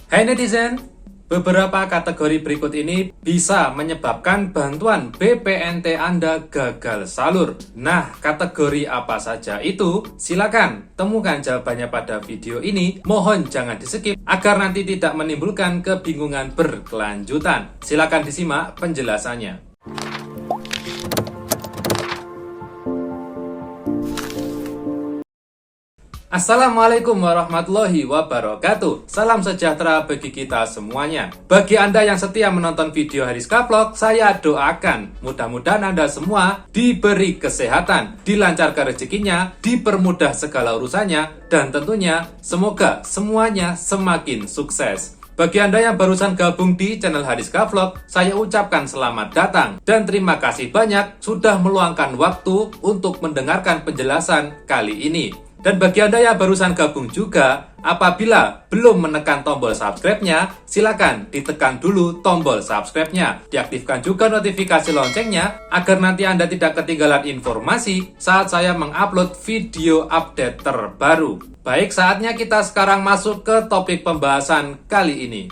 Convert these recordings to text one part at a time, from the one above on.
Hai netizen, beberapa kategori berikut ini bisa menyebabkan bantuan BPNT Anda gagal salur. Nah, kategori apa saja itu? Silakan temukan jawabannya pada video ini. Mohon jangan di-skip agar nanti tidak menimbulkan kebingungan berkelanjutan. Silakan disimak penjelasannya. Assalamualaikum warahmatullahi wabarakatuh. Salam sejahtera bagi kita semuanya. Bagi Anda yang setia menonton video Hariska Vlog, saya doakan mudah-mudahan Anda semua diberi kesehatan, dilancarkan rezekinya, dipermudah segala urusannya, dan tentunya semoga semuanya semakin sukses. Bagi Anda yang barusan gabung di channel Hariska Vlog, saya ucapkan selamat datang dan terima kasih banyak sudah meluangkan waktu untuk mendengarkan penjelasan kali ini. Dan bagi Anda yang barusan gabung juga, apabila belum menekan tombol subscribe-nya, silakan ditekan dulu tombol subscribe-nya. Diaktifkan juga notifikasi loncengnya, agar nanti Anda tidak ketinggalan informasi saat saya mengupload video update terbaru. Baik, saatnya kita sekarang masuk ke topik pembahasan kali ini.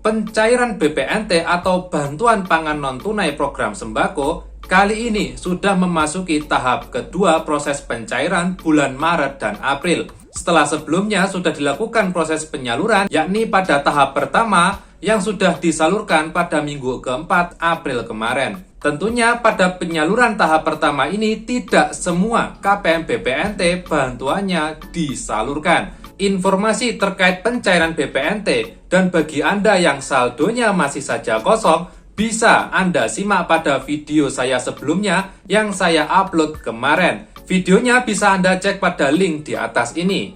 Pencairan BPNT atau Bantuan Pangan Non-Tunai Program Sembako kali ini sudah memasuki tahap kedua proses pencairan bulan Maret dan April. Setelah sebelumnya sudah dilakukan proses penyaluran, yakni pada tahap pertama yang sudah disalurkan pada minggu keempat April kemarin. Tentunya pada penyaluran tahap pertama ini tidak semua KPM BPNT bantuannya disalurkan. Informasi terkait pencairan BPNT dan bagi Anda yang saldonya masih saja kosong, bisa Anda simak pada video saya sebelumnya yang saya upload kemarin. Videonya bisa Anda cek pada link di atas ini.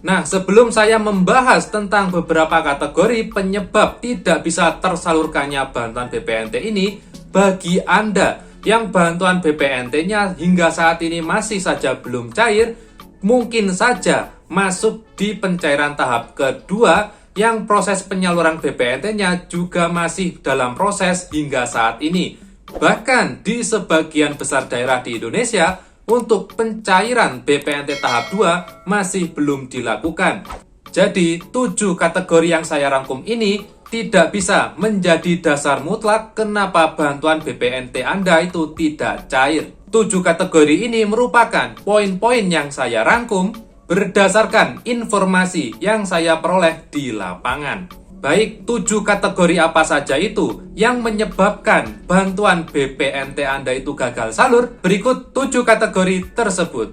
Nah, sebelum saya membahas tentang beberapa kategori penyebab tidak bisa tersalurkannya bantuan BPNT ini, bagi Anda yang bantuan BPNT-nya hingga saat ini masih saja belum cair, mungkin saja masuk di pencairan tahap kedua yang proses penyaluran BPNT-nya juga masih dalam proses hingga saat ini. Bahkan di sebagian besar daerah di Indonesia, untuk pencairan BPNT tahap 2 masih belum dilakukan. Jadi, 7 kategori yang saya rangkum ini tidak bisa menjadi dasar mutlak kenapa bantuan BPNT Anda itu tidak cair. 7 kategori ini merupakan poin-poin yang saya rangkum berdasarkan informasi yang saya peroleh di lapangan. Baik, 7 kategori apa saja itu yang menyebabkan bantuan BPNT Anda itu gagal salur? Berikut 7 kategori tersebut.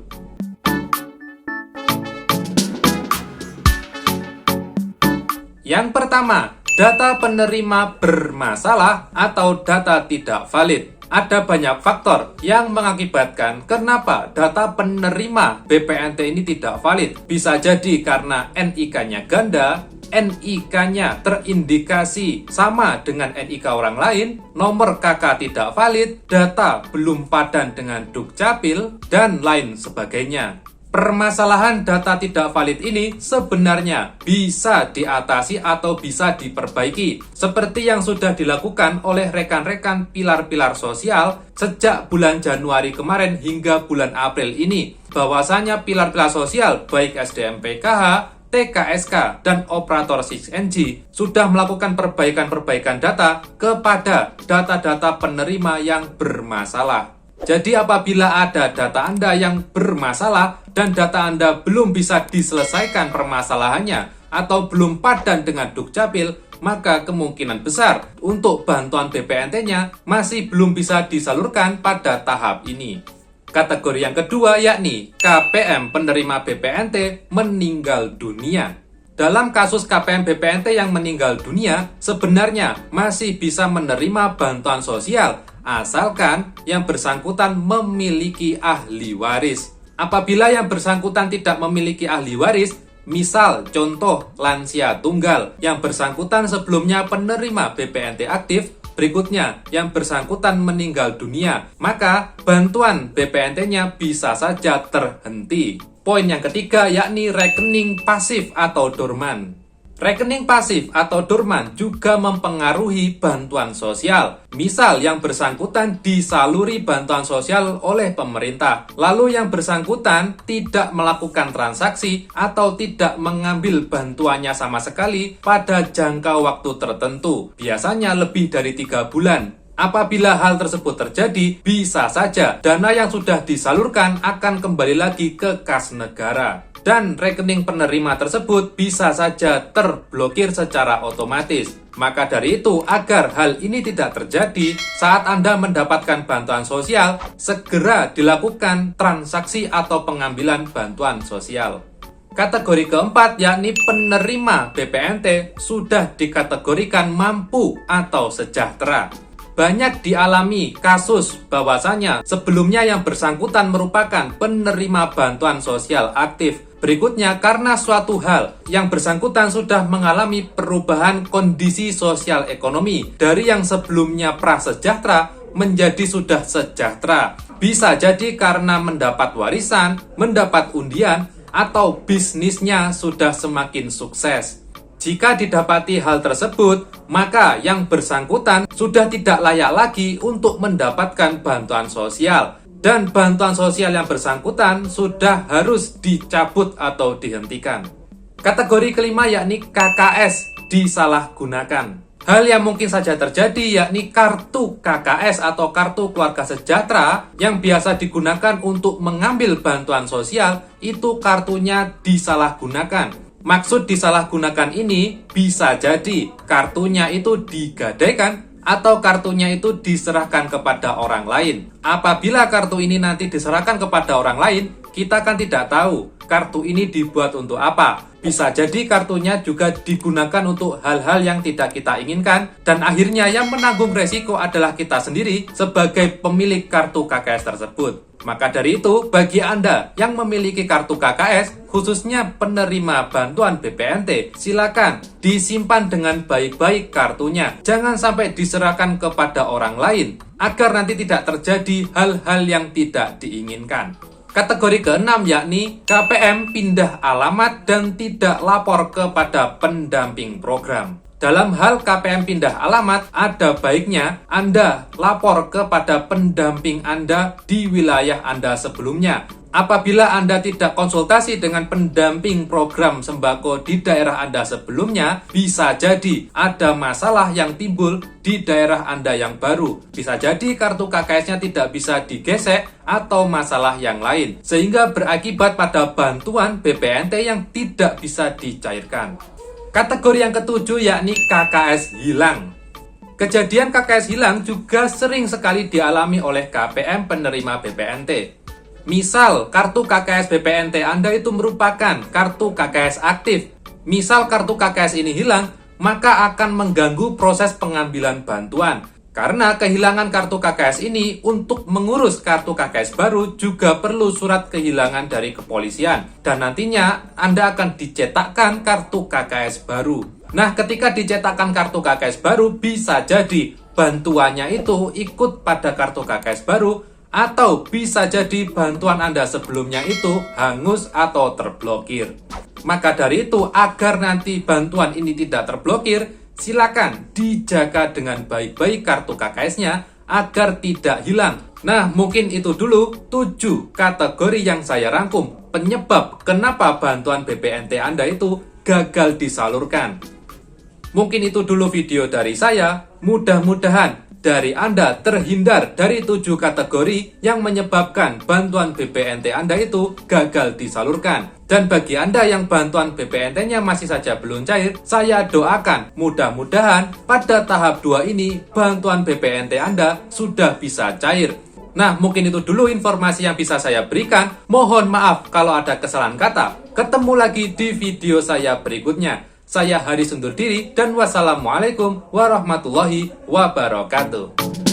Yang pertama, data penerima bermasalah atau data tidak valid. Ada banyak faktor yang mengakibatkan kenapa data penerima BPNT ini tidak valid. Bisa jadi karena NIK-nya ganda, NIK-nya terindikasi sama dengan NIK orang lain, nomor KK tidak valid, data belum padan dengan Dukcapil, dan lain sebagainya. Permasalahan data tidak valid ini sebenarnya bisa diatasi atau bisa diperbaiki, seperti yang sudah dilakukan oleh rekan-rekan pilar-pilar sosial sejak bulan Januari kemarin hingga bulan April ini. Bahwasanya pilar-pilar sosial baik SDM PKH, TKSK, dan operator 6NG sudah melakukan perbaikan-perbaikan data kepada data-data penerima yang bermasalah. Jadi apabila ada data Anda yang bermasalah dan data Anda belum bisa diselesaikan permasalahannya atau belum padan dengan Dukcapil, maka kemungkinan besar untuk bantuan BPNT-nya masih belum bisa disalurkan pada tahap ini. Kategori yang kedua yakni KPM penerima BPNT meninggal dunia. Dalam kasus KPM BPNT yang meninggal dunia, sebenarnya masih bisa menerima bantuan sosial asalkan yang bersangkutan memiliki ahli waris. Apabila yang bersangkutan tidak memiliki ahli waris, misal contoh lansia tunggal yang bersangkutan sebelumnya penerima BPNT aktif, berikutnya yang bersangkutan meninggal dunia, maka bantuan BPNT-nya bisa saja terhenti. Poin yang ketiga yakni rekening pasif atau dorman. Rekening pasif atau dorman juga mempengaruhi bantuan sosial. Misal yang bersangkutan disaluri bantuan sosial oleh pemerintah, lalu yang bersangkutan tidak melakukan transaksi atau tidak mengambil bantuannya sama sekali pada jangka waktu tertentu, biasanya lebih dari 3 bulan. Apabila hal tersebut terjadi, bisa saja dana yang sudah disalurkan akan kembali lagi ke kas negara. Dan rekening penerima tersebut bisa saja terblokir secara otomatis. Maka dari itu, agar hal ini tidak terjadi, saat Anda mendapatkan bantuan sosial, segera dilakukan transaksi atau pengambilan bantuan sosial. Kategori keempat, yakni penerima BPNT, sudah dikategorikan mampu atau sejahtera. Banyak dialami kasus bahwasanya sebelumnya yang bersangkutan merupakan penerima bantuan sosial aktif. Berikutnya, karena suatu hal, yang bersangkutan sudah mengalami perubahan kondisi sosial ekonomi dari yang sebelumnya prasejahtera menjadi sudah sejahtera. Bisa jadi karena mendapat warisan, mendapat undian, atau bisnisnya sudah semakin sukses. Jika didapati hal tersebut, maka yang bersangkutan sudah tidak layak lagi untuk mendapatkan bantuan sosial. Dan bantuan sosial yang bersangkutan sudah harus dicabut atau dihentikan. Kategori kelima yakni KKS disalahgunakan. Hal yang mungkin saja terjadi yakni kartu KKS atau kartu keluarga sejahtera yang biasa digunakan untuk mengambil bantuan sosial, itu kartunya disalahgunakan. Maksud disalahgunakan ini bisa jadi kartunya itu digadaikan atau kartunya itu diserahkan kepada orang lain. Apabila kartu ini nanti diserahkan kepada orang lain, kita kan tidak tahu kartu ini dibuat untuk apa. Bisa jadi kartunya juga digunakan untuk hal-hal yang tidak kita inginkan, dan akhirnya yang menanggung resiko adalah kita sendiri sebagai pemilik kartu KKS tersebut. Maka dari itu, bagi Anda yang memiliki kartu KKS, khususnya penerima bantuan BPNT, silakan disimpan dengan baik-baik kartunya. Jangan sampai diserahkan kepada orang lain, agar nanti tidak terjadi hal-hal yang tidak diinginkan. Kategori keenam yakni KPM pindah alamat dan tidak lapor kepada pendamping program. Dalam hal KPM pindah alamat, ada baiknya Anda lapor kepada pendamping Anda di wilayah Anda sebelumnya. Apabila Anda tidak konsultasi dengan pendamping program sembako di daerah Anda sebelumnya, bisa jadi ada masalah yang timbul di daerah Anda yang baru. Bisa jadi kartu KKS-nya tidak bisa digesek atau masalah yang lain, sehingga berakibat pada bantuan BPNT yang tidak bisa dicairkan. Kategori yang ketujuh yakni KKS hilang. Kejadian KKS hilang juga sering sekali dialami oleh KPM penerima BPNT. Misal, kartu KKS BPNT Anda itu merupakan kartu KKS aktif. Misal kartu KKS ini hilang, maka akan mengganggu proses pengambilan bantuan. Karena kehilangan kartu KKS ini, untuk mengurus kartu KKS baru juga perlu surat kehilangan dari kepolisian. Dan nantinya Anda akan dicetakkan kartu KKS baru. Nah, ketika dicetakkan kartu KKS baru, bisa jadi bantuannya itu ikut pada kartu KKS baru, atau bisa jadi bantuan Anda sebelumnya itu hangus atau terblokir. Maka dari itu, agar nanti bantuan ini tidak terblokir, silakan dijaga dengan baik-baik kartu KKS-nya agar tidak hilang. Nah, mungkin itu dulu 7 kategori yang saya rangkum penyebab kenapa bantuan BPNT Anda itu gagal disalurkan. Mungkin itu dulu video dari saya. Mudah-mudahan dari Anda terhindar dari 7 kategori yang menyebabkan bantuan BPNT Anda itu gagal disalurkan. Dan bagi Anda yang bantuan BPNT-nya masih saja belum cair, saya doakan mudah-mudahan pada tahap 2 ini bantuan BPNT Anda sudah bisa cair. Nah, mungkin itu dulu informasi yang bisa saya berikan. Mohon maaf kalau ada kesalahan kata. Ketemu lagi di video saya berikutnya. Saya Haris undur diri dan wassalamualaikum warahmatullahi wabarakatuh.